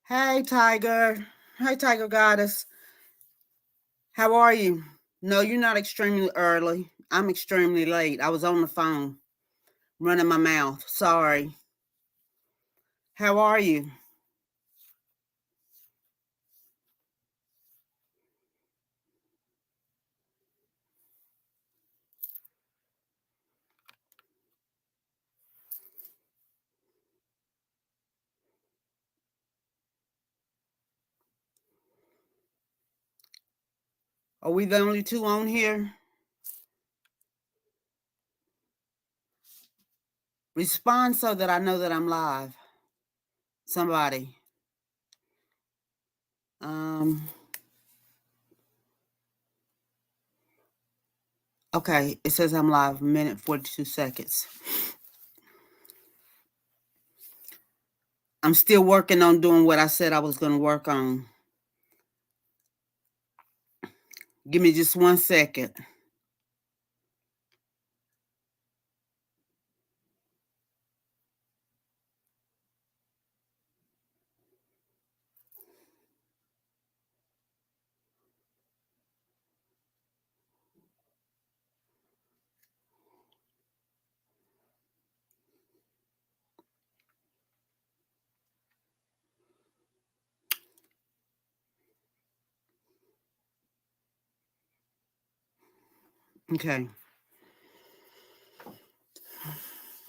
Hey, Tiger. Hey, Tiger Goddess. How are you? No, you're not extremely early. I'm extremely late. I was on the phone running my mouth. Sorry. How are you? Are we the only two on here? Respond so that I know that I'm live. Somebody. Um. Okay, it says I'm live. Minute 42 seconds. I'm still working on doing what I said I was going to work on. Give me just 1 second. Okay.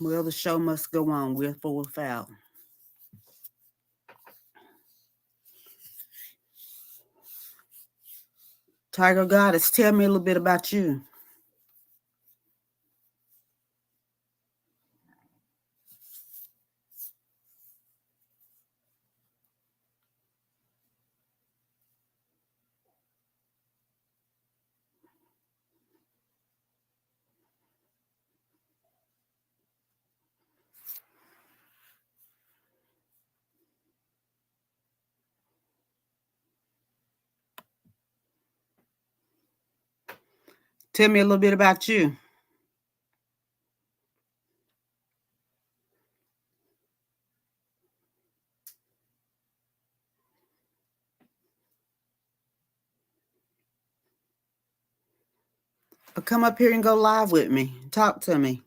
Well, the show must go on with or without. Tiger Goddess, tell me a little bit about you. Tell me a little bit about you. Or come up here and go live with me. Talk to me.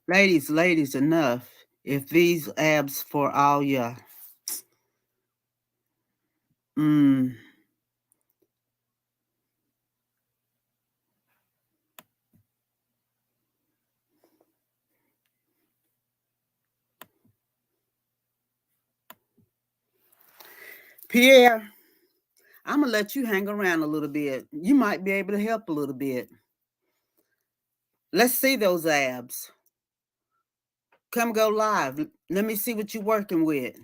Ladies, enough. If these abs for all ya. Mm. Pierre, I'm going to let you hang around a little bit. You might be able to help a little bit. Let's see those abs. Come go live. Let me see what you're working with.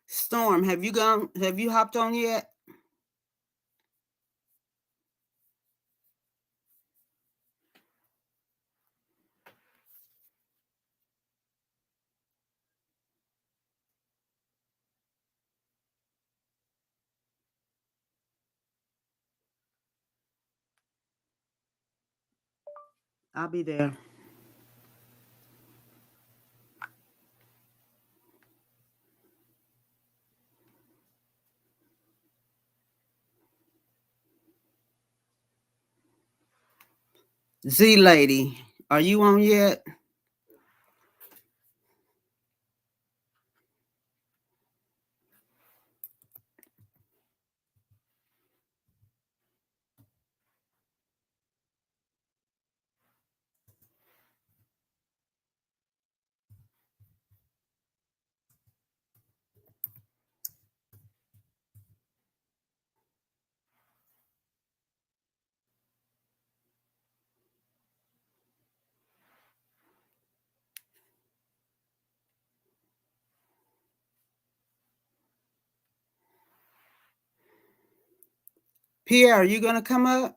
Storm, have you hopped on yet? I'll be there. Z Lady, are you on yet? Pierre, are you going to come up?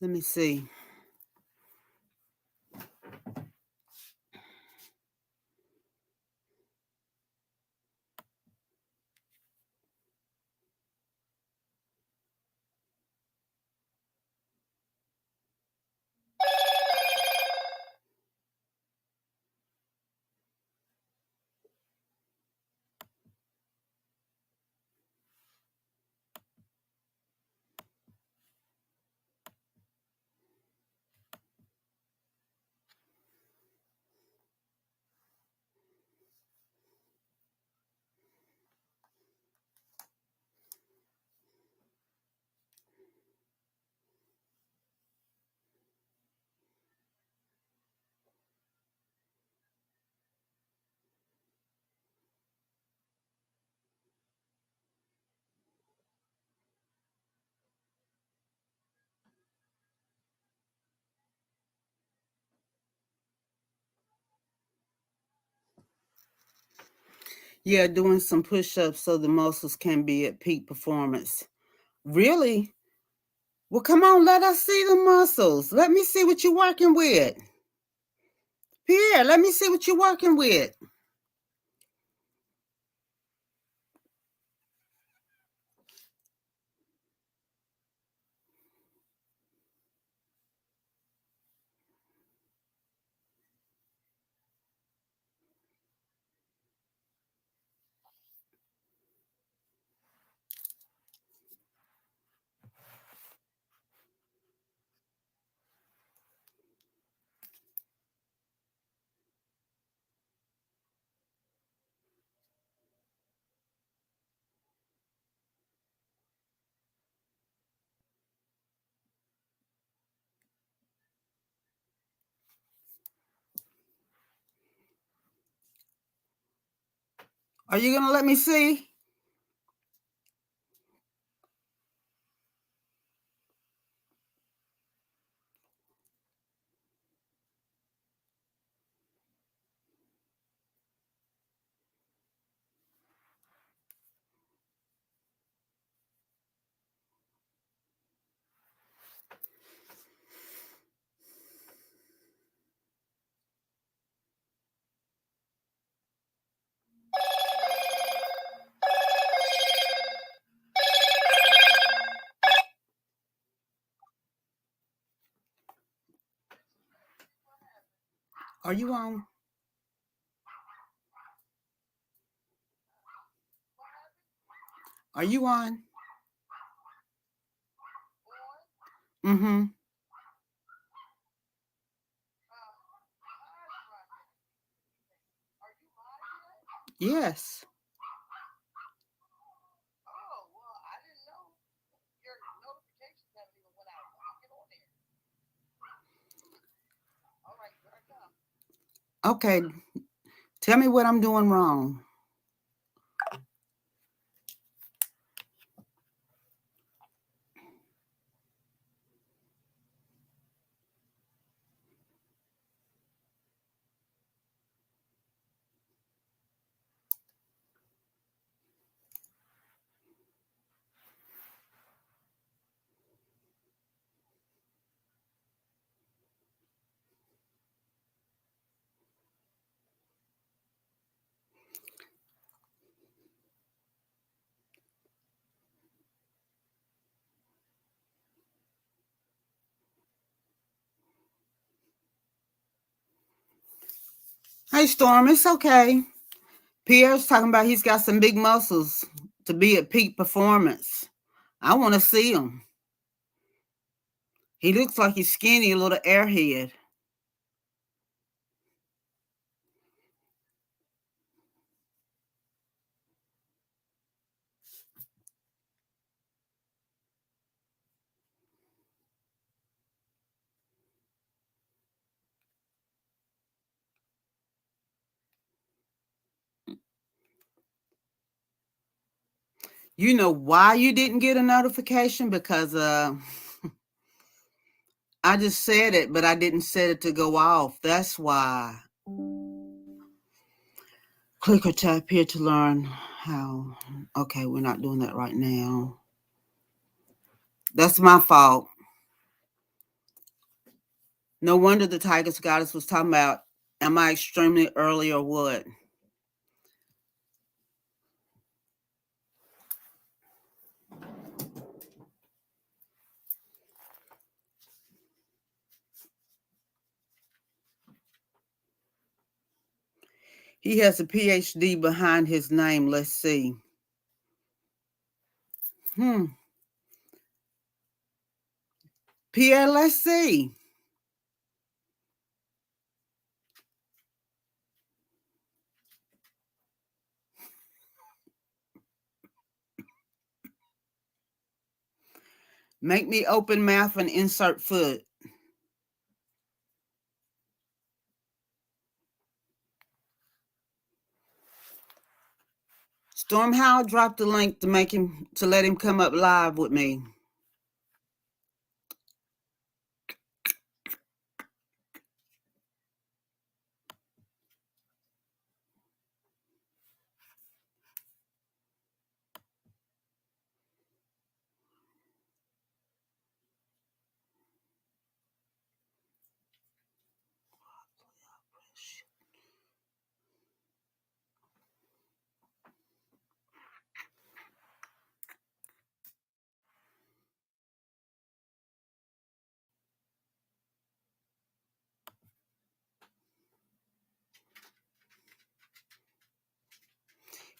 Let me see. Yeah, doing some push-ups so the muscles can be at peak performance. Really? Well, come on, let us see the muscles. Let me see what you're working with. Pierre, let me see what you're working with. Are you going to let me see? Are you on? Are you on? Mm-hmm. Yes. Okay. Tell me what I'm doing wrong. Hey, Storm, it's okay. Pierre's talking about he's got some big muscles to be at peak performance. I want to see him. He looks like he's skinny, a little airhead. You know why you didn't get a notification? Because I just said it, but I didn't set it to go off. That's why. Click or tap here to learn how. Okay, we're not doing that right now. That's my fault. No wonder the Tiger's Goddess was talking about, am I extremely early or what? He has a PhD behind his name. Let's see. Pierre, let's see. Make me open mouth and insert foot. Storm Howell dropped the link to let him come up live with me.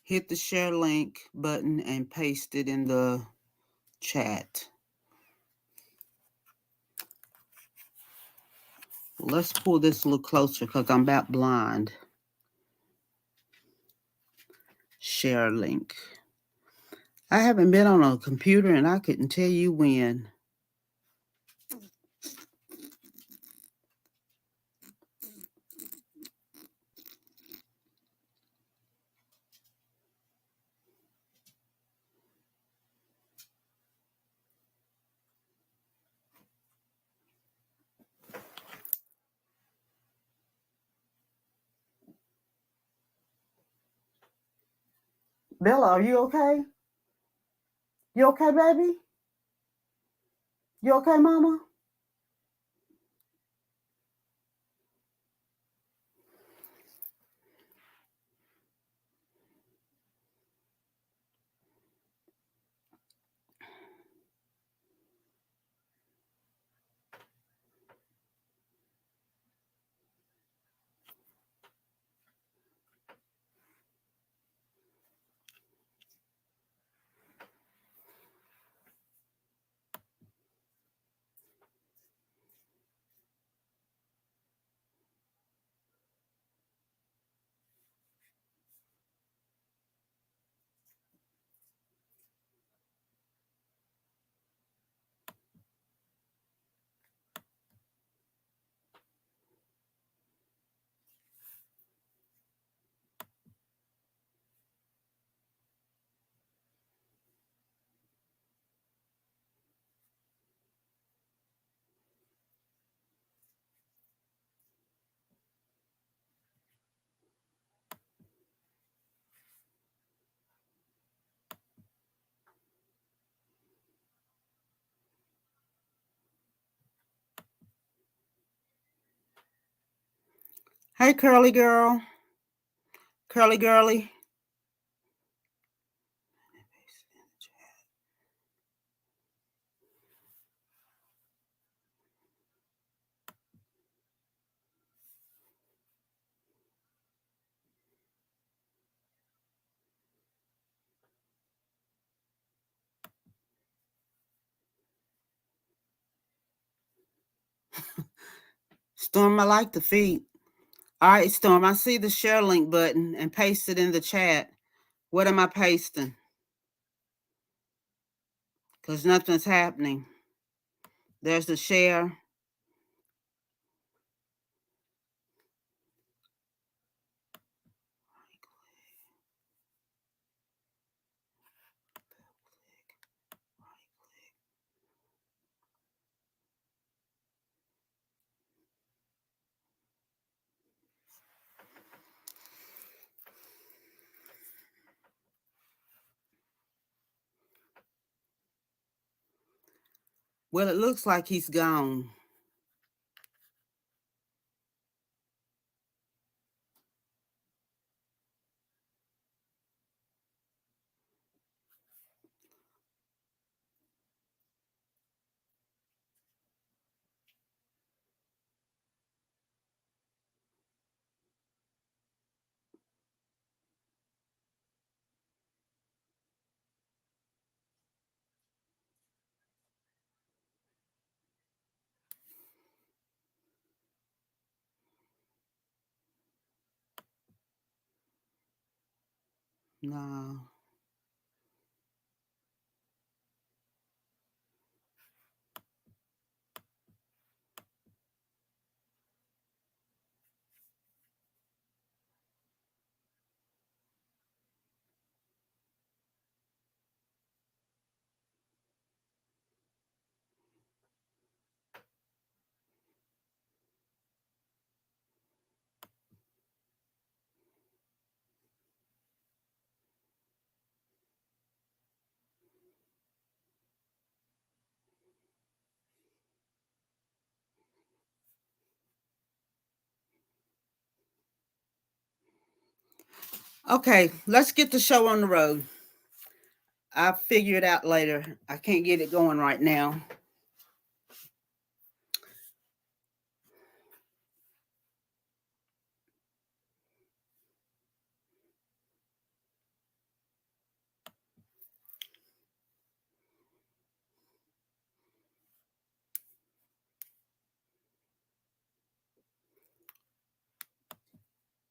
Hit the share link button and paste it in the chat. Let's pull this a little closer because I'm about blind. Share link. I haven't been on a computer and I couldn't tell you when. Bella, are you okay? You okay, baby? You okay, mama? Hey, curly girl. Curly girly. Storm, I like the feet. All right, Storm, I see the share link button and paste it in the chat. What am I pasting? Because nothing's happening. There's the share. Well, it looks like he's gone. No. Okay, let's get the show on the road. I'll figure it out later. I can't get it going right now.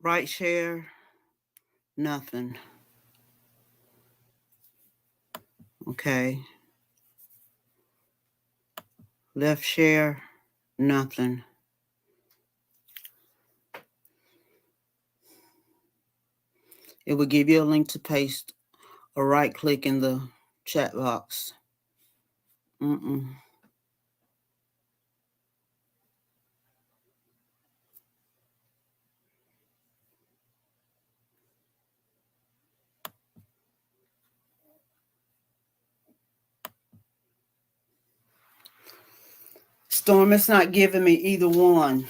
Right share, nothing. Okay. Left share, nothing. It will give you a link to paste or right click in the chat box. Mm-mm. Storm, it's not giving me either one.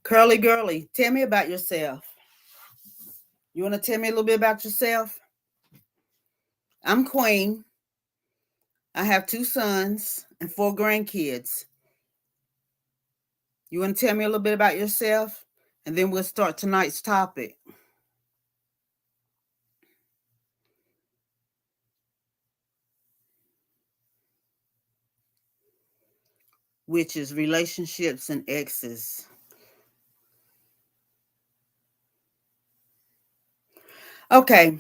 Curly Girly, tell me about yourself. You want to tell me a little bit about yourself? I'm Queen. I have 2 sons and 4 grandkids. You want to tell me a little bit about yourself? And then we'll start tonight's topic, which is relationships and exes. Okay,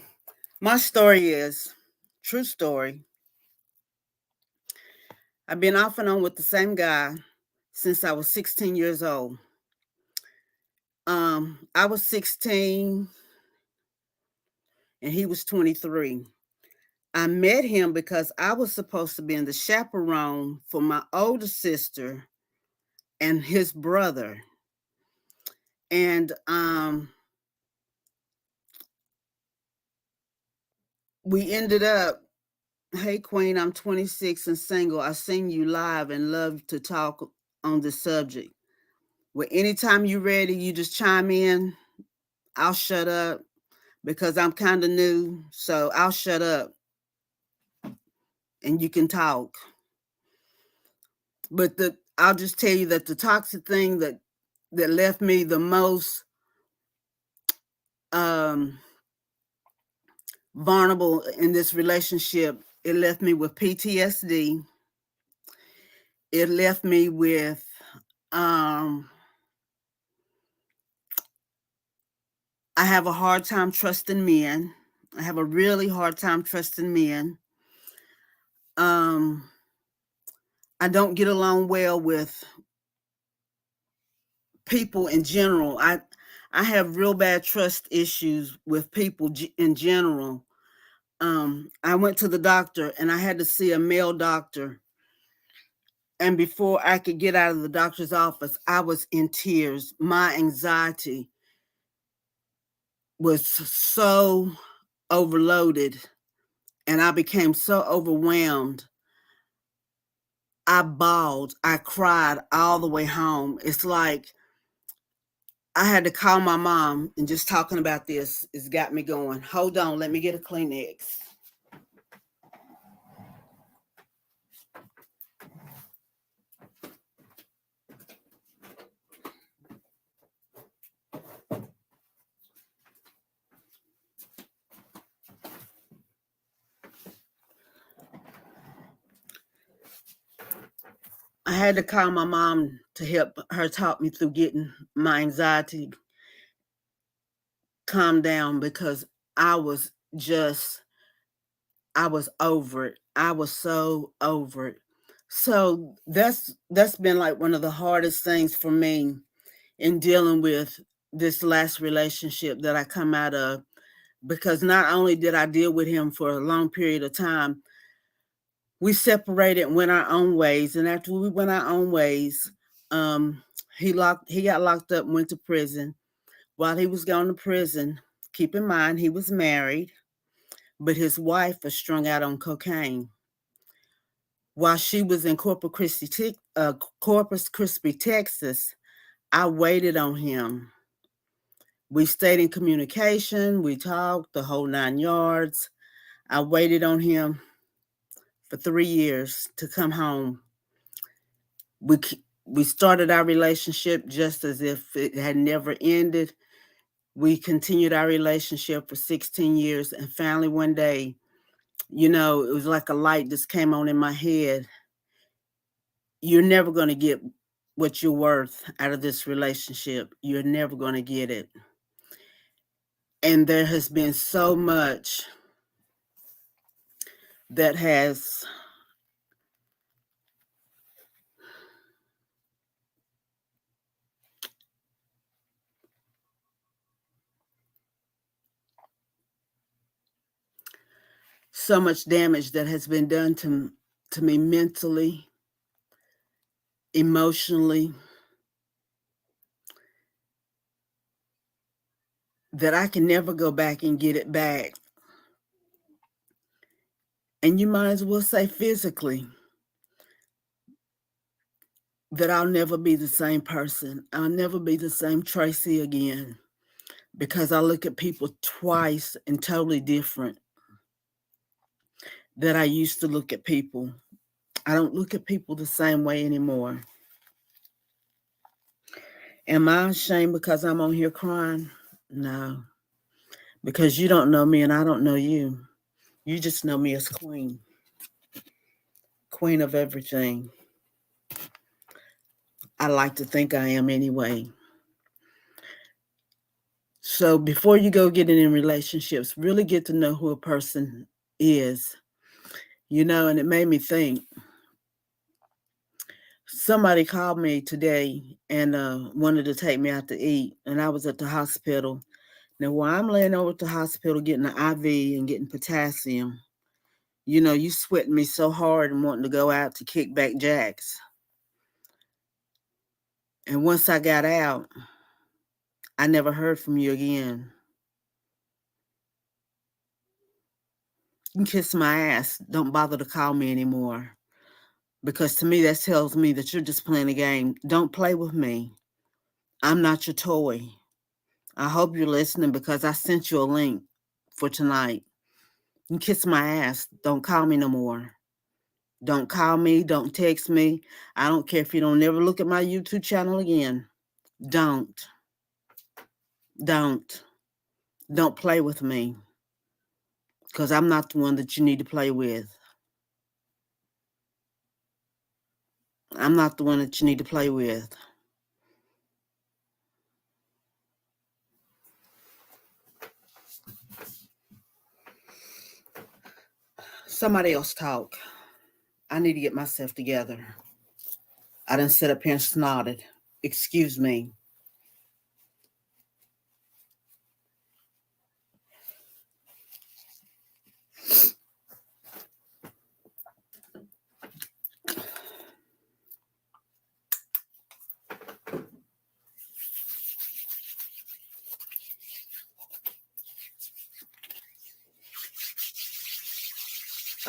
my story is true story. I've been off and on with the same guy since I was 16 years old. I was 16 and he was 23. I met him because I was supposed to be in the chaperone for my older sister and his brother. And we ended up, hey Queen, I'm 26 and single. I seen you live and love to talk on this subject. Well, anytime you're ready, you just chime in. I'll shut up because I'm kind of new. So I'll shut up and you can talk. But I'll just tell you that the toxic thing that left me the most vulnerable in this relationship, it left me with PTSD. It left me with I have a hard time trusting men. I have a really hard time trusting men. I don't get along well with people in general. I have real bad trust issues with people in general. I went to the doctor and I had to see a male doctor. And before I could get out of the doctor's office, I was in tears. My anxiety was so overloaded and I became so overwhelmed. I bawled, I cried all the way home. It's like I had to call my mom, and just talking about this has got me going. Hold on, let me get a Kleenex. I had to call my mom to help her talk me through getting my anxiety calmed down, because I was over it. I was so over it. So that's been like one of the hardest things for me in dealing with this last relationship that I come out of, because not only did I deal with him for a long period of time, we separated and went our own ways. And after we went our own ways, he got locked up and went to prison. While he was going to prison, keep in mind he was married, but his wife was strung out on cocaine. While she was in Corpus Christi, Texas, I waited on him. We stayed in communication. We talked the whole 9 yards. I waited on him for 3 years to come home. We started our relationship just as if it had never ended. We continued our relationship for 16 years. And finally, one day, it was like a light just came on in my head. You're never going to get what you're worth out of this relationship. You're never going to get it. And there has been so much that has so much damage that has been done to me mentally, emotionally, that I can never go back and get it back. And you might as well say physically, that I'll never be the same person. I'll never be the same Tracy again, because I look at people twice and totally different that I used to look at people. I don't look at people the same way anymore. Am I ashamed because I'm on here crying? No, because you don't know me and I don't know you. You just know me as queen of everything. I like to think I am anyway. So before you go getting in relationships, really get to know who a person is, and it made me think. Somebody called me today and wanted to take me out to eat, and I was at the hospital. Now, while I'm laying over at the hospital getting an IV and getting potassium, you sweating me so hard and wanting to go out to kick back jacks. And once I got out, I never heard from you again. You can kiss my ass. Don't bother to call me anymore. Because to me, that tells me that you're just playing a game. Don't play with me. I'm not your toy. I hope you're listening, because I sent you a link for tonight. You can kiss my ass. Don't call me no more. Don't call me. Don't text me. I don't care if you don't never look at my YouTube channel again. Don't. Don't play with me, because I'm not the one that you need to play with. I'm not the one that you need to play with. Somebody else talk. I need to get myself together. I done sit up here and snotted. Excuse me.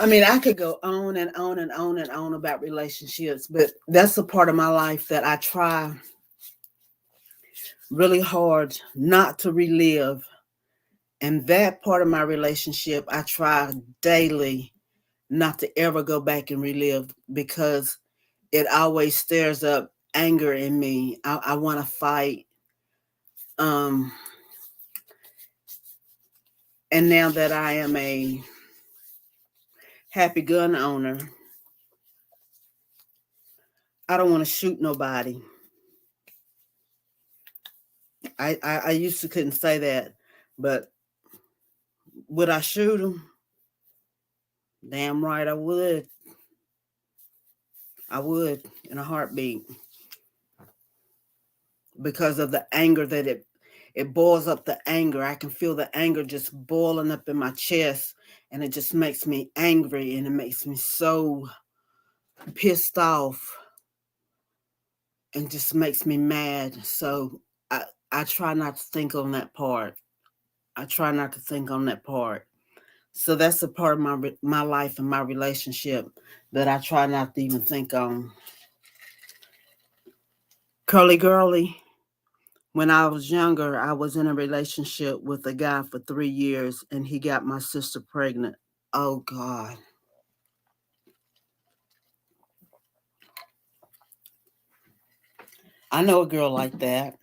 I mean, I could go on and on and on and on about relationships, but that's a part of my life that I try really hard not to relive. And that part of my relationship, I try daily not to ever go back and relive because it always stirs up anger in me. I want to fight. Um, and now that I am a happy gun owner, I don't want to shoot nobody. I used to couldn't say that, but would I shoot them? Damn right I would. I would in a heartbeat because of the anger that it boils up the anger. I can feel the anger just boiling up in my chest, and it just makes me angry and it makes me so pissed off and just makes me mad. So I try not to think on that part. I try not to think on that part. So that's a part of my life and my relationship that I try not to even think on. Curly girly, when I was younger, I was in a relationship with a guy for 3 years and he got my sister pregnant. Oh God. I know a girl like that,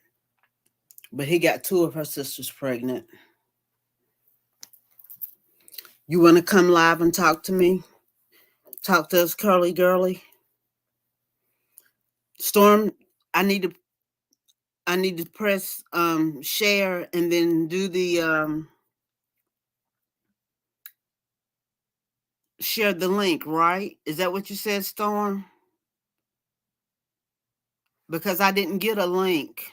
but he got two of her sisters pregnant. You want to come live and talk to me? Talk to us, curly girly. Storm, I need to press share and then do the share the link, right? Is that what you said, Storm? Because I didn't get a link.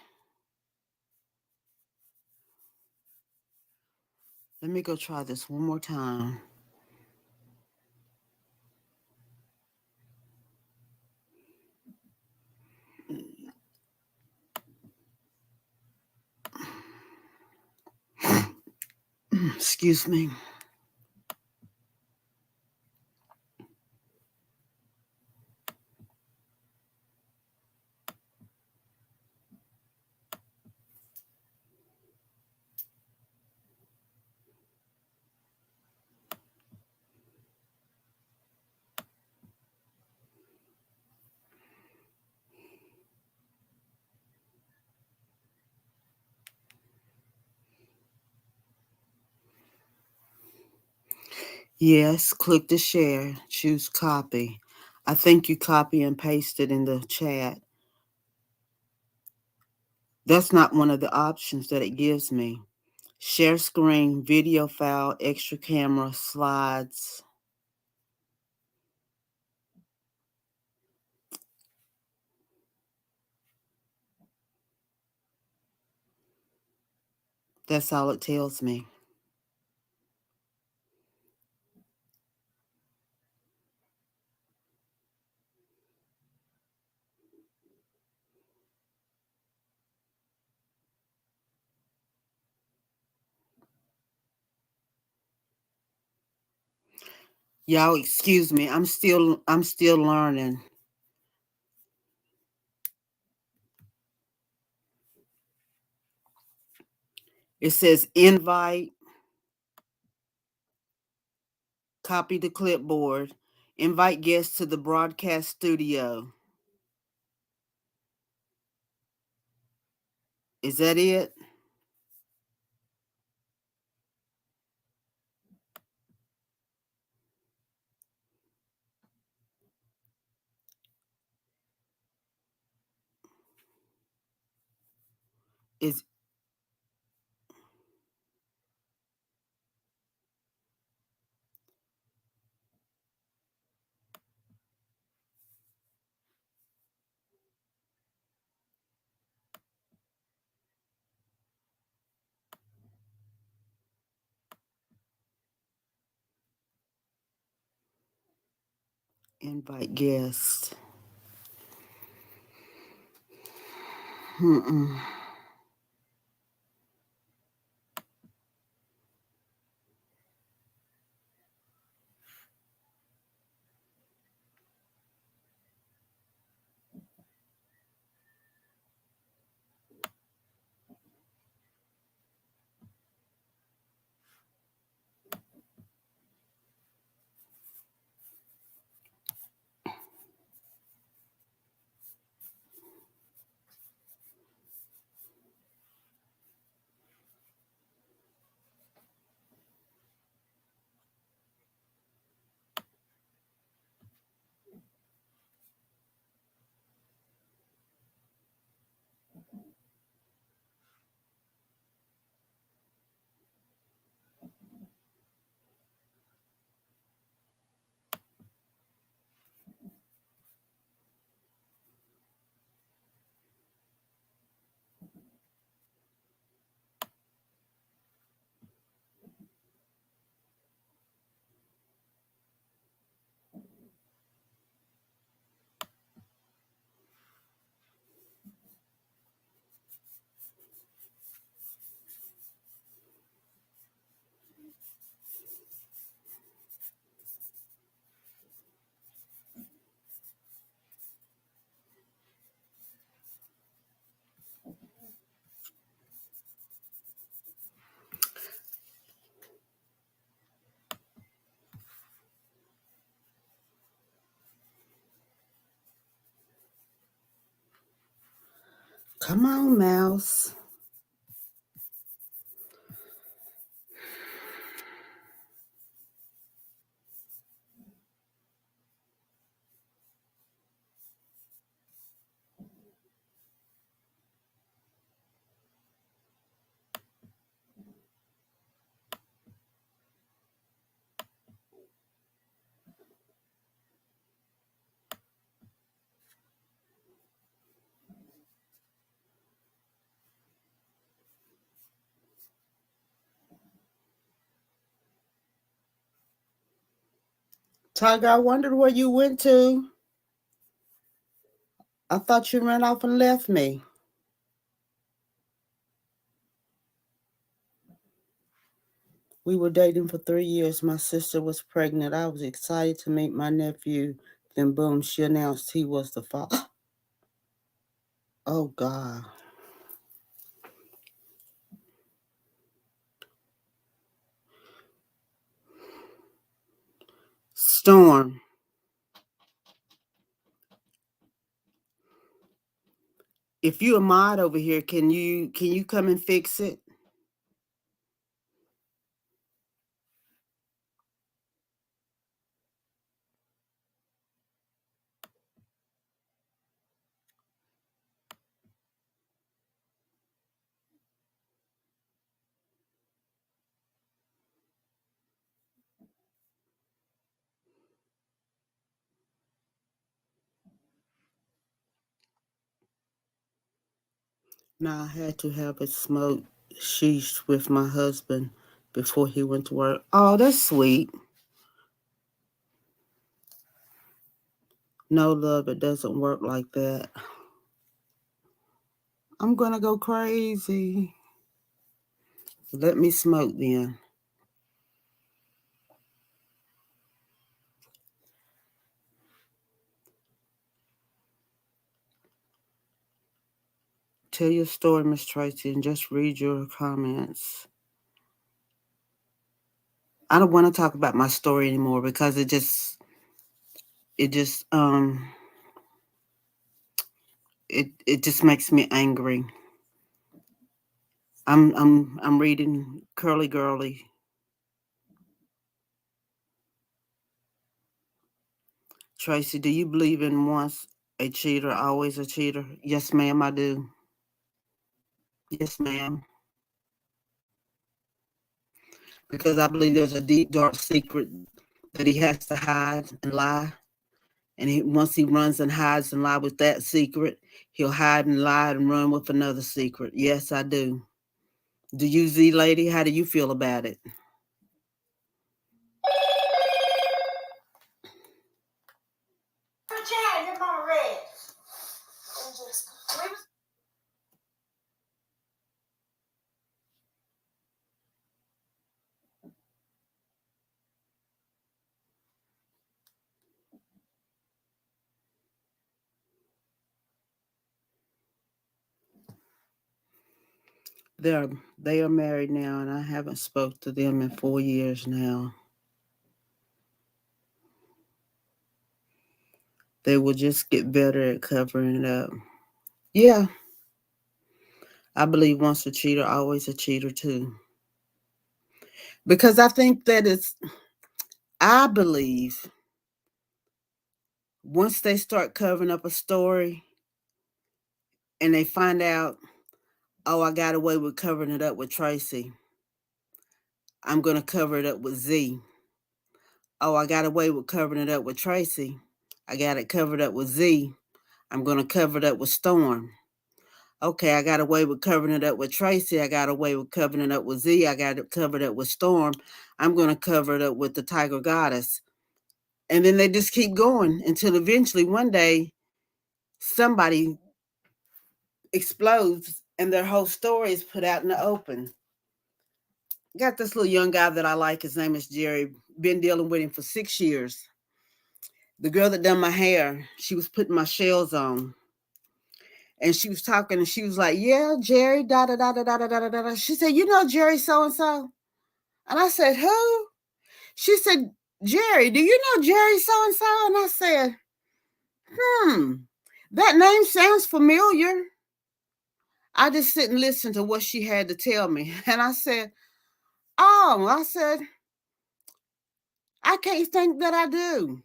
Let me go try this one more time. Excuse me. Yes, click to share, choose copy. I think you copy and paste it in the chat. That's not one of the options that it gives me. Share screen, video file, extra camera, slides. That's all it tells me. Y'all excuse me. I'm still learning. It says invite, copy the clipboard, invite guests to the broadcast studio. Is that it? Is invite guests. Mm-mm. Come on, mouse. Tiger, I wondered where you went to. I thought you ran off and left me. We were dating for 3 years. My sister was pregnant. I was excited to meet my nephew. Then, boom, she announced he was the father. Oh, God. Storm. If you a mod over here, can you come and fix it? Now I had to have a smoke sheesh with my husband before he went to work. Oh, that's sweet. No, love, it doesn't work like that. I'm gonna go crazy. Let me smoke then. Tell your story, Miss Tracy, and just read your comments. I don't want to talk about my story anymore because it just it just makes me angry. I'm reading Curly Girly. Tracy, do you believe in once a cheater, always a cheater? Yes, ma'am, I do. Yes, ma'am. Because I believe there's a deep, dark secret that he has to hide and lie. And once he runs and hides and lie with that secret, he'll hide and lie and run with another secret. Yes, I do. Do you, Z lady? How do you feel about it? They are married now, and I haven't spoke to them in 4 years now. They will just get better at covering it up. Yeah, I believe once a cheater, always a cheater too. Because I think that I believe once they start covering up a story and they find out, oh, I got away with covering it up with Tracy, I'm going to cover it up with Z. Oh, I got away with covering it up with Tracy, I got it covered up with Z. I'm going to cover it up with Storm. Okay, I got away with covering it up with Tracy. I got away with covering it up with Z. I got it covered up with Storm. I'm going to cover it up with the Tiger Goddess. And then they just keep going until eventually one day somebody explodes and their whole story is put out in the open. Got this little young guy that I like. His name is Jerry. Been dealing with him for 6 years. The girl that done my hair, she was putting my shells on. And she was talking and she was like, yeah, Jerry, da da da da da da da da. She said, you know Jerry so and so? And I said, who? She said, Jerry, do you know Jerry so and so? And I said, that name sounds familiar. I just sit and listen to what she had to tell me. And I said, oh, I said, I can't think that I do.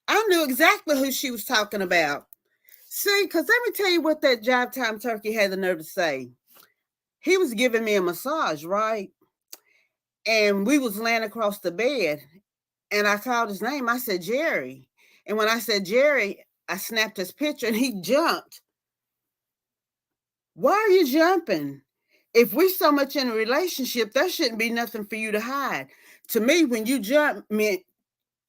I knew exactly who she was talking about. See, because let me tell you what that Jive Time Turkey had the nerve to say. He was giving me a massage, right? And we was laying across the bed. And I called his name. I said, Jerry. And when I said Jerry, I snapped his picture and he jumped. Why are you jumping? If we're so much in a relationship, there shouldn't be nothing for you to hide. To me, when you jump, meant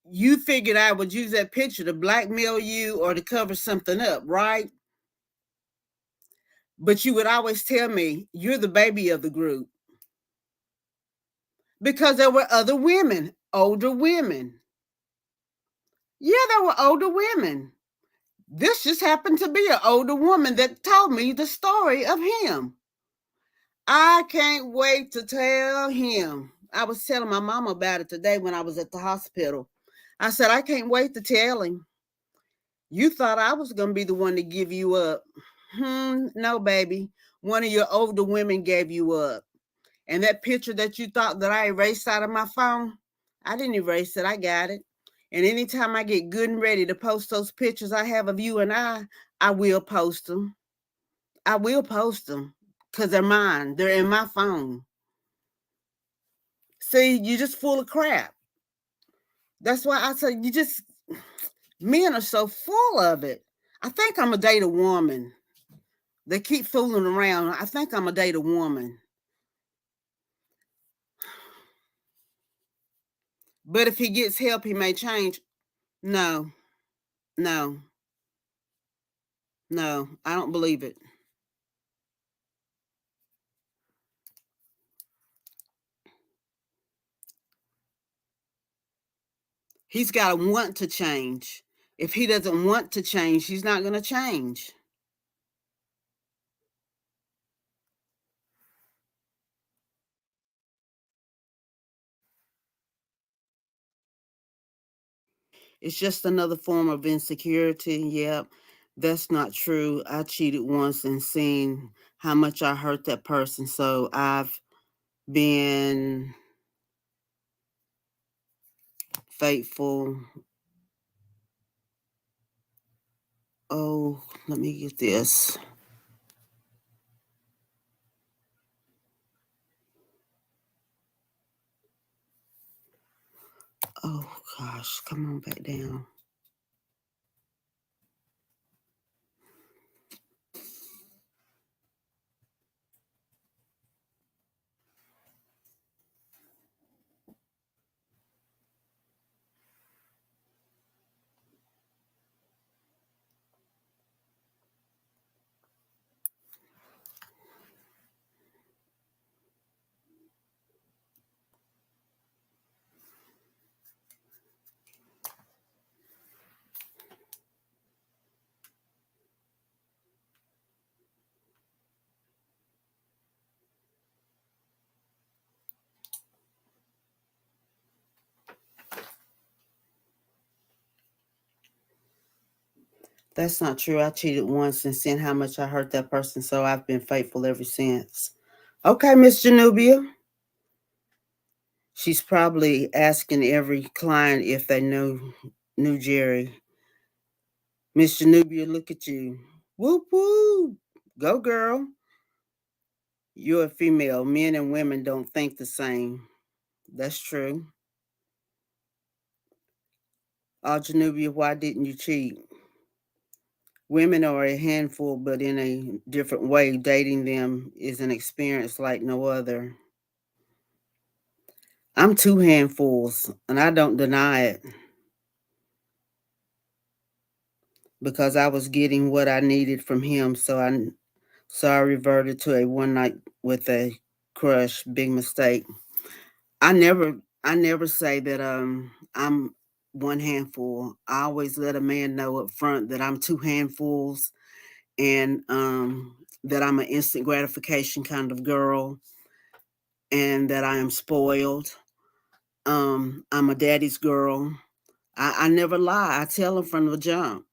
you figured I would use that picture to blackmail you or to cover something up, right? But you would always tell me you're the baby of the group because there were other women, older women. Yeah, there were older women. This just happened to be an older woman that told me the story of him. I can't wait to tell him. I was telling my mama about it today when I was at the hospital. I said, I can't wait to tell him. You thought I was going to be the one to give you up. No, baby. One of your older women gave you up. And that picture that you thought that I erased out of my phone, I didn't erase it. I got it. And anytime I get good and ready to post those pictures I have of you and I will post them. I will post them because they're mine. They're in my phone. See, you're just full of crap. That's why I say men are so full of it. I think I'm a date a woman. They keep fooling around. I think I'm a date a woman. But if he gets help, he may change. No, no, no, I don't believe it. He's got to want to change. If he doesn't want to change, he's not going to change. It's just another form of insecurity. Yep, that's not true. I cheated once and seen how much I hurt that person. So I've been faithful. Oh, let me get this. Oh, gosh, come on back down. That's not true. I cheated once and seen how much I hurt that person, so I've been faithful ever since. Okay, Miss Janubia. She's probably asking every client if they knew Jerry. Miss Janubia, look at you. Whoop whoop. Go girl. You're a female. Men and women don't think the same. That's true. Janubia, why didn't you cheat? Women are a handful, but in a different way. Dating them is an experience like no other. I'm two handfuls, and I don't deny it because I was getting what I needed from him. So I reverted to a one night with a crush. Big mistake. I never say that I'm one handful. I always let a man know up front that I'm two handfuls and that I'm an instant gratification kind of girl and that I am spoiled. I'm a daddy's girl. I never lie. I tell them from the jump.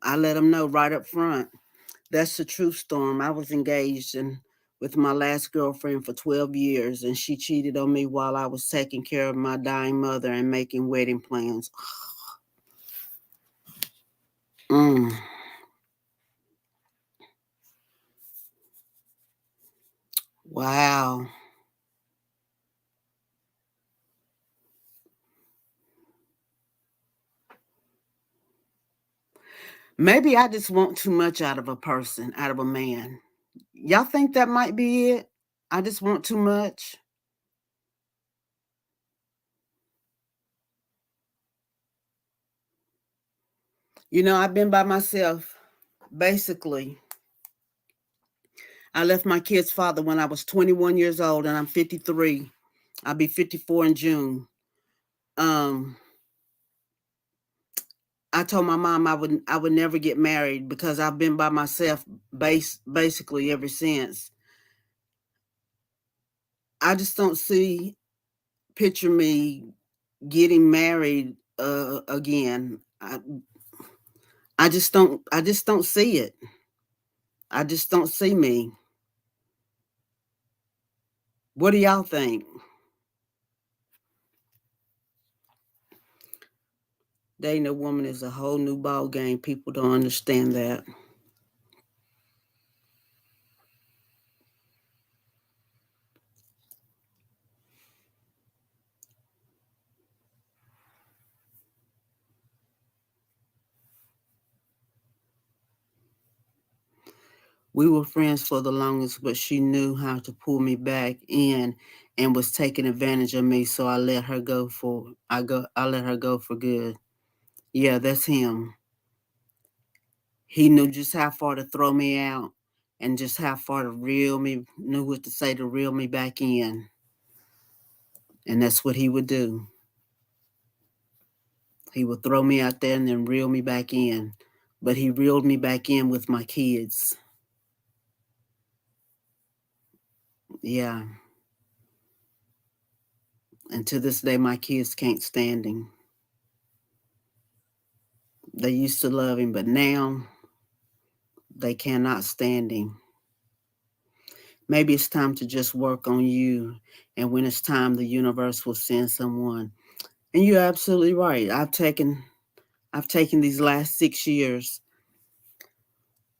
I let them know right up front. That's the true storm. I was engaged with my last girlfriend for 12 years, and she cheated on me while I was taking care of my dying mother and making wedding plans. Mm. Wow. Maybe I just want too much out of a person, out of a man. Y'all think that might be it? I just want too much. I've been by myself. Basically, I left my kid's father when I was 21 years old, and I'm 53. I'll be 54 in June. Um, I told my mom I would never get married because I've been by myself basically ever since. I just don't picture me getting married again. I just don't see it. I just don't see me. What do y'all think? Dating a woman is a whole new ball game. People don't understand that. We were friends for the longest, but she knew how to pull me back in and was taking advantage of me, so I let her go for good. Yeah, that's him. He knew just how far to throw me out and just how far to knew what to say to reel me back in. And that's what he would do. He would throw me out there and then reel me back in. But he reeled me back in with my kids. Yeah. And to this day, my kids can't stand him. They used to love him, but now they cannot stand him. Maybe it's time to just work on you. And when it's time, the universe will send someone. And you're absolutely right. I've taken these last 6 years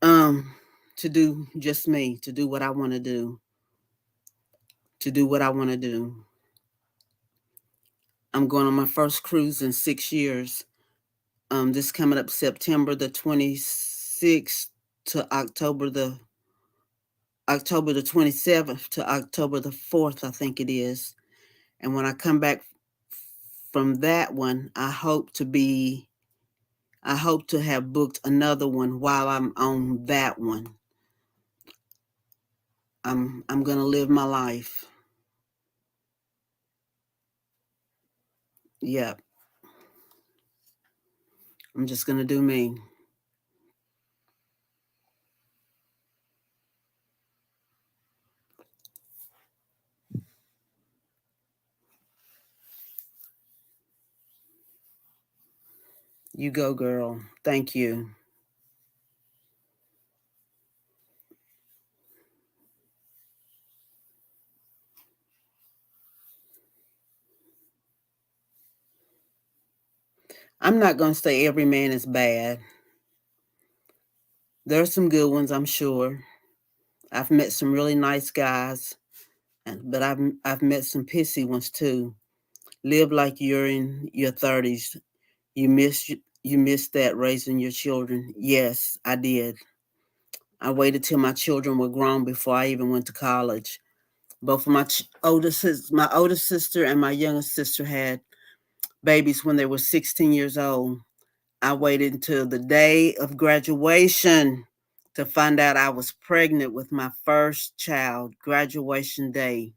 um to do just me, to do what I want to do, to do what I want to do. I'm going on my first cruise in 6 years. This coming up September the 26th to October the 27th to October the 4th, I think it is. And when I come back from that one, I hope to have booked another one while I'm on that one. I'm gonna live my life. Yep. I'm just gonna do me. You go, girl. Thank you. I'm not gonna say every man is bad. There are some good ones, I'm sure. I've met some really nice guys, but I've met some pissy ones too. Live like you're in your 30s. You missed that raising your children. Yes, I did. I waited till my children were grown before I even went to college. Both of my older sister and my younger sister had babies when they were 16 years old. I waited until the day of graduation to find out I was pregnant with my first child, graduation day.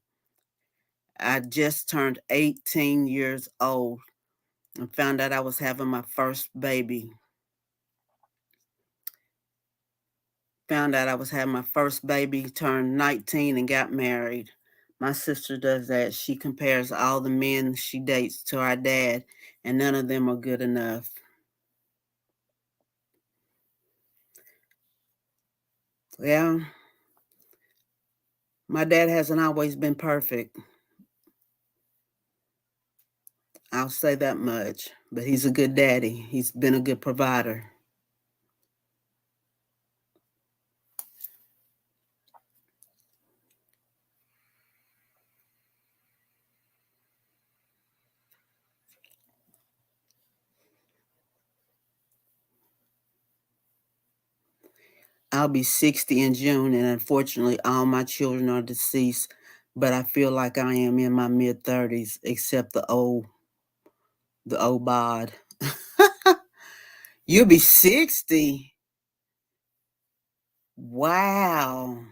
I just turned 18 years old and found out I was having my first baby. Found out I was having my first baby, turned 19 and got married. My sister does that. She compares all the men she dates to our dad, and none of them are good enough. Well, my dad hasn't always been perfect. I'll say that much. But he's a good daddy. He's been a good provider. I'll be 60 in June, and unfortunately, all my children are deceased. But I feel like I am in my mid 30s, except the old bod. You'll be 60. Wow.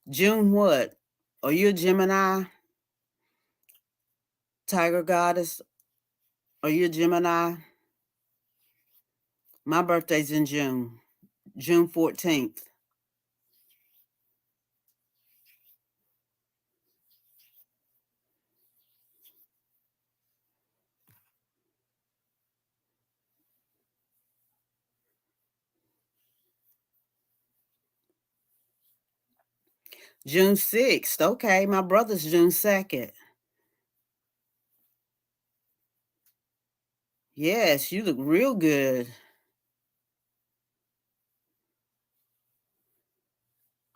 June what? Are you a Gemini? Tiger goddess? Are you a Gemini? My birthday's in June, June 14th. June 6th. Okay, my brother's June 2nd. Yes, you look real good.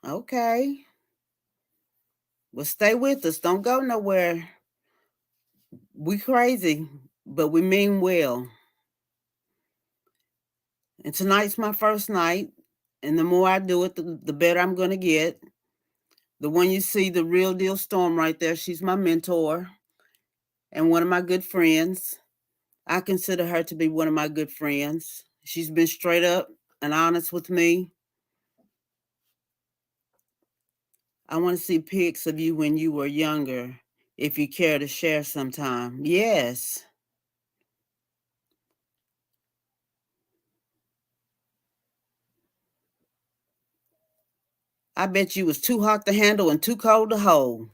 Okay. Well, stay with us. Don't go nowhere. We crazy, but we mean well. And tonight's my first night. And the more I do it, the better I'm going to get. The one you see, the real deal Storm right there, she's my mentor and one of my good friends. I consider her to be one of my good friends. She's been straight up and honest with me. I want to see pics of you when you were younger, if you care to share sometime. Yes. I bet you was too hot to handle and too cold to hold.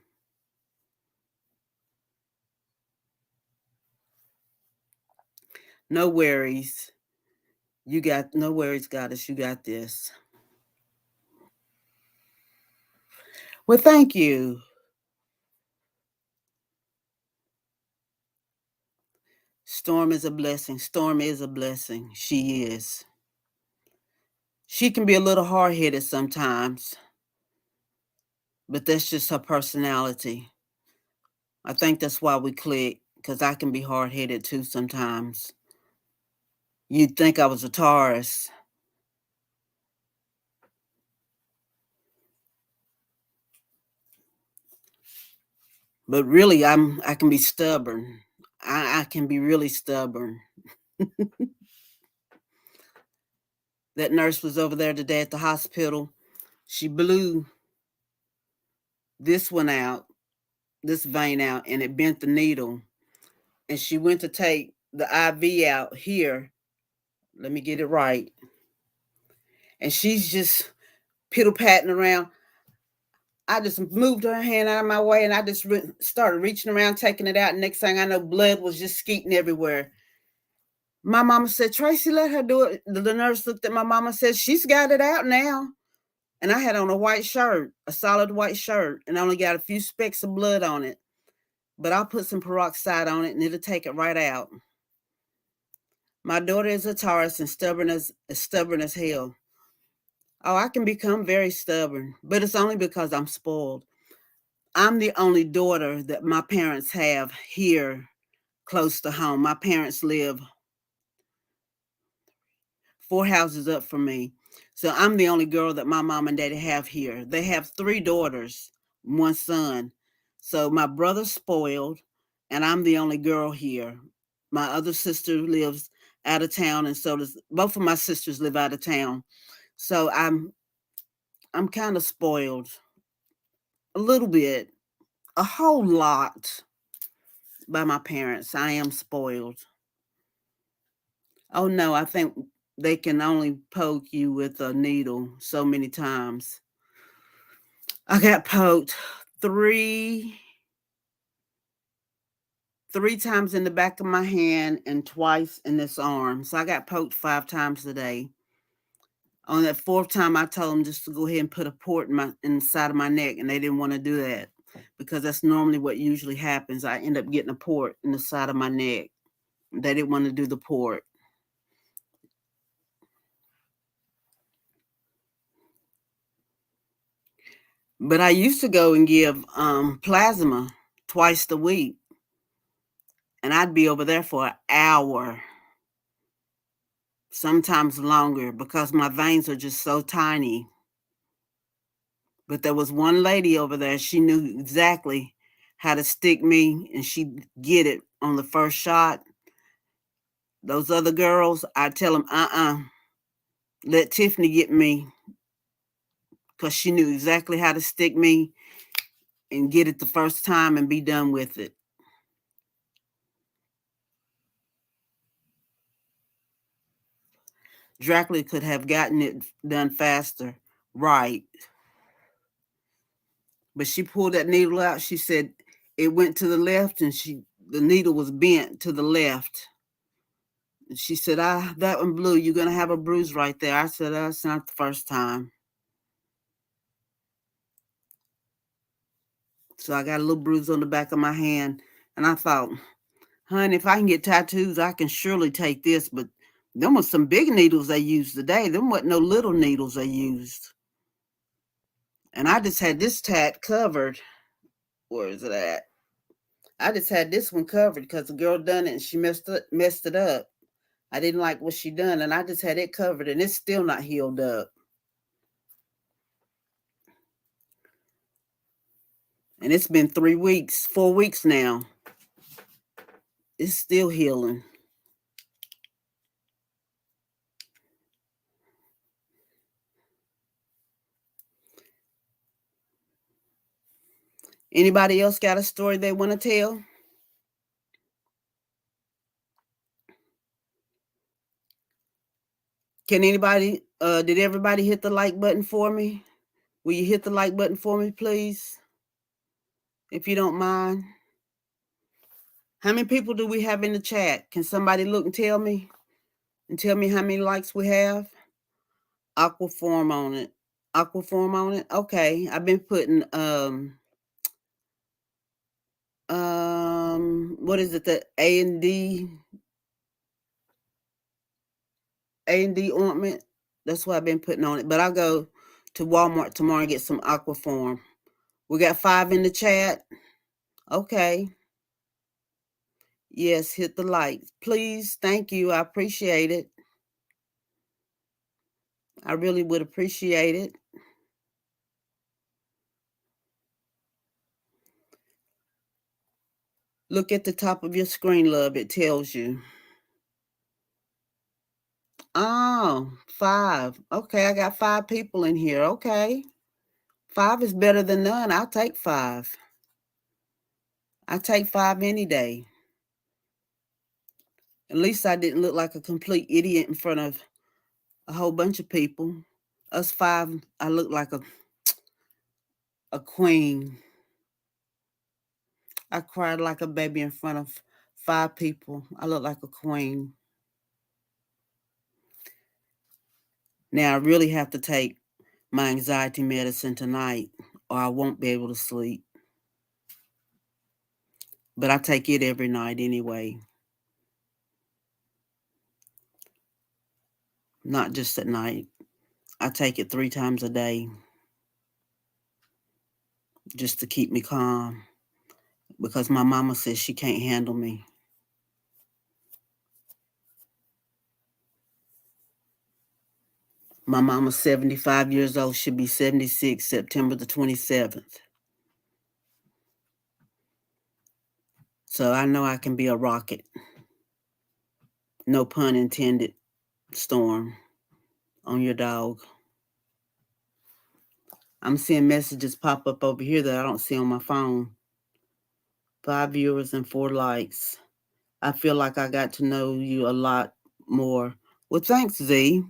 No worries. You got no worries, goddess. You got this. Well, thank you. Storm is a blessing. Storm is a blessing. She is. She can be a little hard headed sometimes, but that's just her personality. I think that's why we click, because I can be hard headed too sometimes. You'd think I was a Taurus, but really I can be stubborn. I can be really stubborn. That nurse was over there today at the hospital. She blew this one out, this vein out, and it bent the needle. And she went to take the IV out here. Let me get it right. And she's just piddle patting around. I just moved her hand out of my way and I just started reaching around, taking it out. Next thing I know, blood was just skeeting everywhere. My mama said, Tracy, let her do it. The nurse looked at my mama and said, she's got it out now. And I had on a white shirt, a solid white shirt, and I only got a few specks of blood on it. But I'll put some peroxide on it and it'll take it right out. My daughter is a Taurus and stubborn as hell. Oh, I can become very stubborn, but it's only because I'm spoiled. I'm the only daughter that my parents have here close to home. My parents live 4 houses up from me. So I'm the only girl that my mom and daddy have here. They have 3 daughters, 1 son. So my brother's spoiled, and I'm the only girl here. My other sister lives out of town, and so does both of my sisters live out of town. So I'm kind of spoiled. A little bit, a whole lot by my parents. I am spoiled. Oh no, I think they can only poke you with a needle so many times. I got poked three three times in the back of my hand and twice in this arm. So I got poked 5 times a day. On that fourth time, I told them just to go ahead and put a port in the side of my neck, and they didn't want to do that because that's normally what usually happens. I end up getting a port in the side of my neck. They didn't want to do the port. But I used to go and give plasma twice a week, and I'd be over there for an hour, sometimes longer, because my veins are just so tiny. But there was one lady over there, she knew exactly how to stick me, and she'd get it on the first shot. Those other girls, I tell them, let Tiffany get me, because she knew exactly how to stick me and get it the first time and be done with it. Dracula could have gotten it done faster, right? But she pulled that needle out. She said it went to the left, and the needle was bent to the left. And she said, that one blue. You're gonna have a bruise right there. I said, that's not the first time. So I got a little bruise on the back of my hand, and I thought, honey, if I can get tattoos, I can surely take this. But them was some big needles they used today. Them wasn't no little needles they used. And I just had this tat covered. Where is it at? I just had this one covered because the girl done it and she messed it up. I didn't like what she done, and I just had it covered, and it's still not healed up. And it's been 4 weeks now. It's still healing. Anybody else got a story they want to tell? Can anybody, did everybody hit the like button for me? Will you hit the like button for me, please? If you don't mind. How many people do we have in the chat? Can somebody look and tell me? And tell me how many likes we have? Aquaform on it. Aquaform on it? Okay. I've been putting, what is it? The A&D ointment. That's what I've been putting on it. But I'll go to Walmart tomorrow and get some Aquaform. We got 5 in the chat. Okay. Yes, hit the like. Please. Thank you. I appreciate it. I really would appreciate it. Look at the top of your screen, love. It tells you. Oh, 5. Okay, I got 5 people in here. Okay. 5 is better than none. I'll take 5. I take 5 any day. At least I didn't look like a complete idiot in front of a whole bunch of people. Us 5, I look like a queen. I cried like a baby in front of 5 people. I look like a queen. Now I really have to take my anxiety medicine tonight, or I won't be able to sleep. But I take it every night anyway. Not just at night. I take it 3 times a day just to keep me calm, because my mama says she can't handle me. My mama's 75 years old. She'll be 76 September the 27th. So I know I can be a rocket. No pun intended, Storm, on your dog. I'm seeing messages pop up over here that I don't see on my phone. 5 viewers and 4 likes. I feel like I got to know you a lot more. Well, thanks, Z.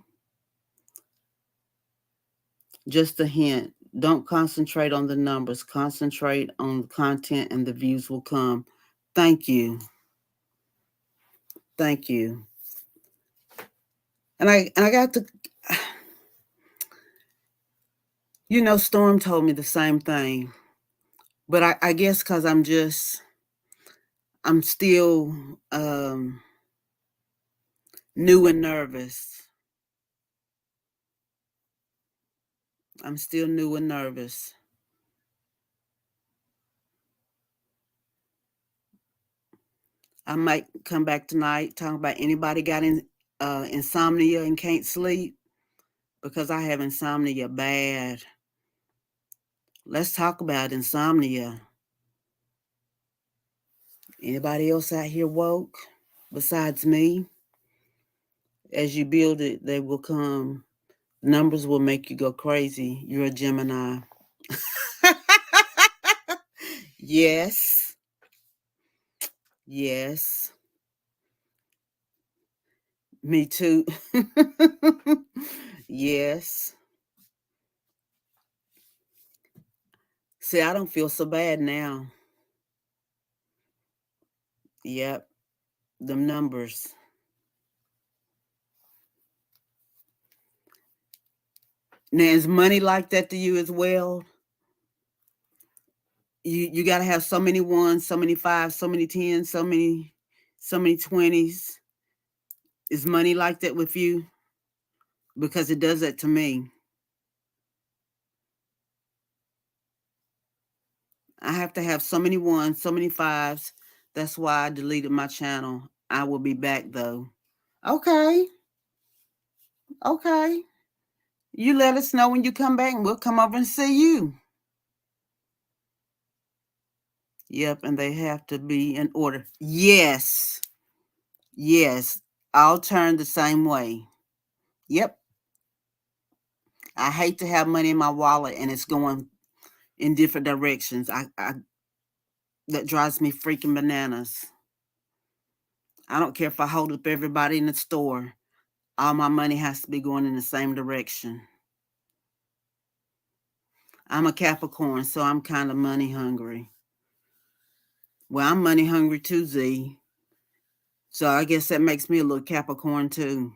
Just a hint. Don't concentrate on the numbers. Concentrate on the content, and the views will come. Thank you. Thank you. And I got to Storm told me the same thing. But I guess because I'm still new and nervous. I'm still new and nervous. I might come back tonight talking about anybody got insomnia and can't sleep, because I have insomnia bad. Let's talk about insomnia. Anybody else out here woke besides me? As you build it, they will come. Numbers will make you go crazy. You're a Gemini. Yes. Yes. Me too. Yes. See, I don't feel so bad now. Yep. Them numbers. Now, is money like that to you as well? You got to have so many ones, so many fives, so many tens, so many 20s. Is money like that with you? Because it does that to me. I have to have so many ones, so many fives. That's why I deleted my channel. I will be back though. Okay. Okay. You let us know when you come back and we'll come over and see you. Yep, and they have to be in order. Yes. Yes. I'll turn the same way. Yep. I hate to have money in my wallet and it's going in different directions. That drives me freaking bananas. I don't care if I hold up everybody in the store. All my money has to be going in the same direction. I'm a Capricorn, so I'm kind of money hungry. Well, I'm money hungry too, Z. So I guess that makes me a little Capricorn too.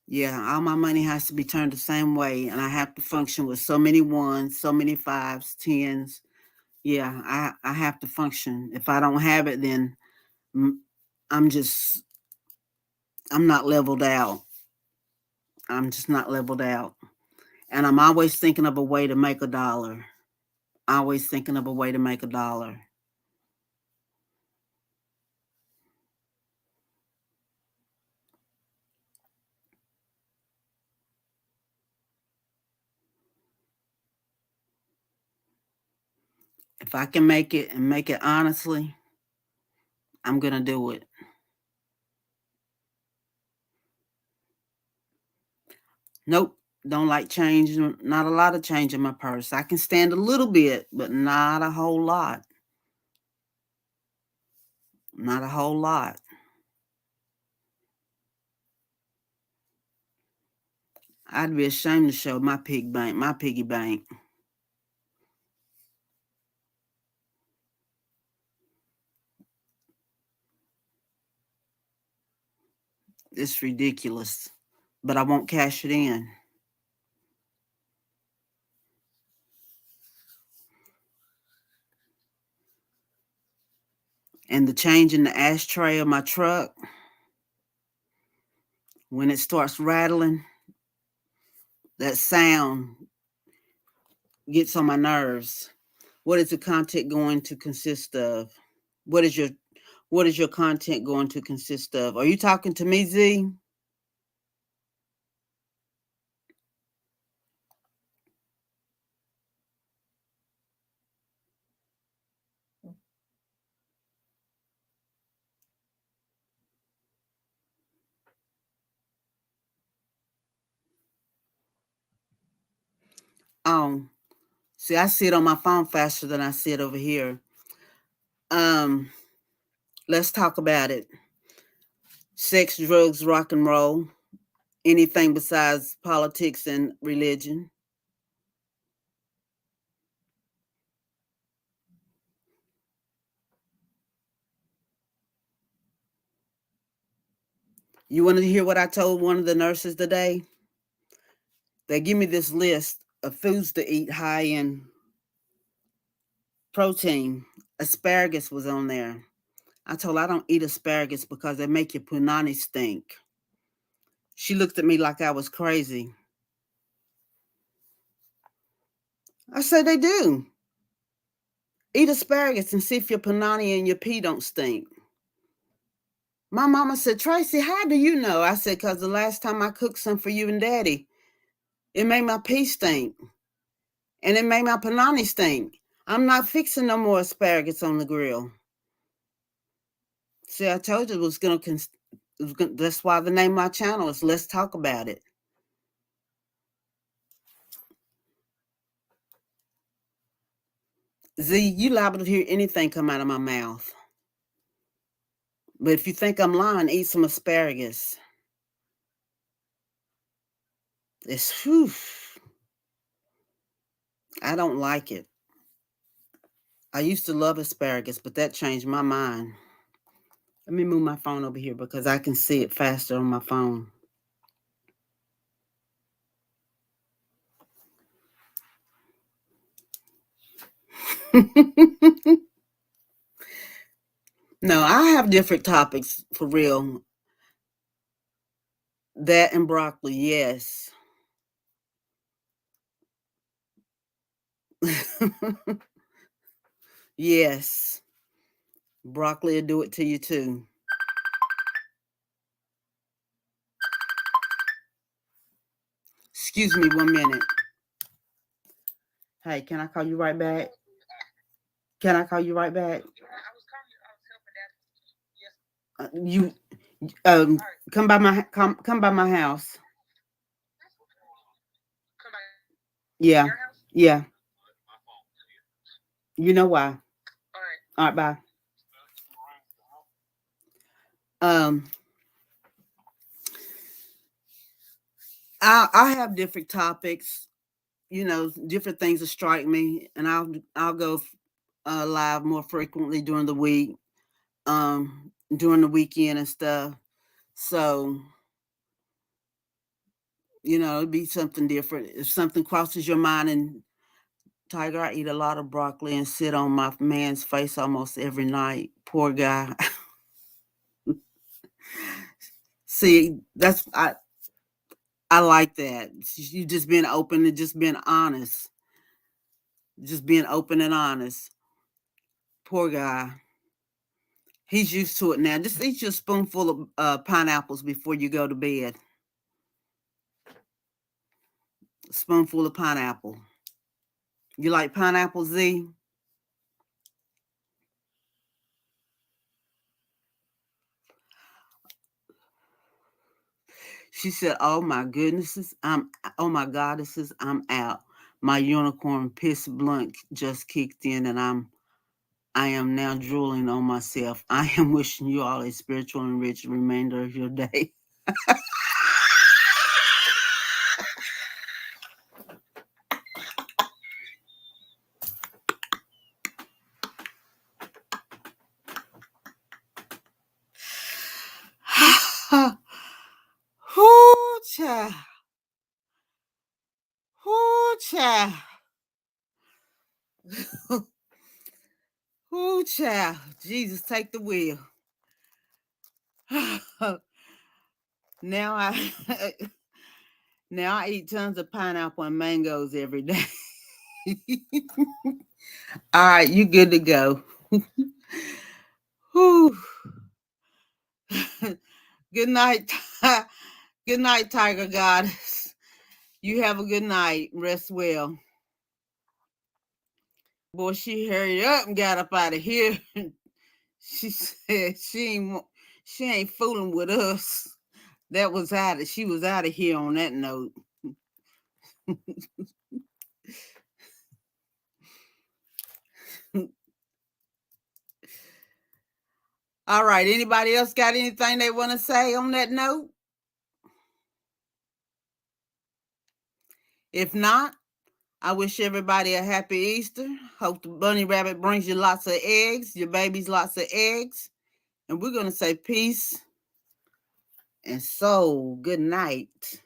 Yeah, all my money has to be turned the same way, and I have to function with so many ones, so many fives, tens. Yeah, I have to function. If I don't have it, then I'm not leveled out. I'm just not leveled out. And I'm always thinking of a way to make a dollar. Always thinking of a way to make a dollar. If I can make it and make it honestly, I'm going to do it. Nope. Don't like change. Not a lot of change in my purse. I can stand a little bit, but not a whole lot. Not a whole lot. I'd be ashamed to show my piggy bank. It's ridiculous. But I won't cash it in. And the change in the ashtray of my truck, when it starts rattling, that sound gets on my nerves. What is the content going to consist of? What is your content going to consist of? Are you talking to me, Z? Oh, see, I see it on my phone faster than I see it over here. Um, let's talk about it. Sex, drugs, rock and roll. Anything besides politics and religion. You want to hear what I told one of the nurses today? They give me this list of foods to eat high in protein. Asparagus was on there. I told her I don't eat asparagus because they make your punani stink. She looked at me like I was crazy. I said they do. Eat asparagus and see if your punani and your pee don't stink. My mama said, Tracy, how do you know? I said, because the last time I cooked some for you and Daddy, it made my pee stink. And it made my punani stink. I'm not fixing no more asparagus on the grill. See, I told you it was going to, that's why the name of my channel is Let's Talk About It. Z, you liable to hear anything come out of my mouth. But if you think I'm lying, eat some asparagus. It's, whew, I don't like it. I used to love asparagus, but that changed my mind. Let me move my phone over here because I can see it faster on my phone. No, I have different topics for real. That and broccoli, yes. Yes. Broccoli will do it to you too. Excuse me 1 minute. Hey, can I call you right back? Can I call you right back? You come by my house. Yeah. Yeah. You know why. All right, bye. I have different topics, different things that strike me, and I'll go live more frequently during the week, during the weekend and stuff. So, it'd be something different. If something crosses your mind, and Tiger, I eat a lot of broccoli and sit on my man's face almost every night. Poor guy. See, I like that. You just being open and just being honest. Just being open and honest. Poor guy. He's used to it now. Just eat your spoonful of pineapples before you go to bed. A spoonful of pineapple. You like pineapple, Z? She said, "Oh my goodnesses, oh my goddesses, I'm out. My unicorn piss blunt just kicked in, and I am now drooling on myself. I am wishing you all a spiritual and rich remainder of your day." Whoo, child. Whoo, child. Whoo, child. Jesus, take the wheel. Now I eat tons of pineapple and mangoes every day. All right, you good to go. Whew. Good night. Good night, Tiger Goddess. You have a good night. Rest well. Boy, she hurried up and got up out of here. She said she ain't fooling with us. That was she was out of here on that note. All right. Anybody else got anything they want to say on that note? If not, I wish everybody a happy Easter. Hope the bunny rabbit brings you lots of eggs, your babies lots of eggs. And we're going to say peace And so, good night.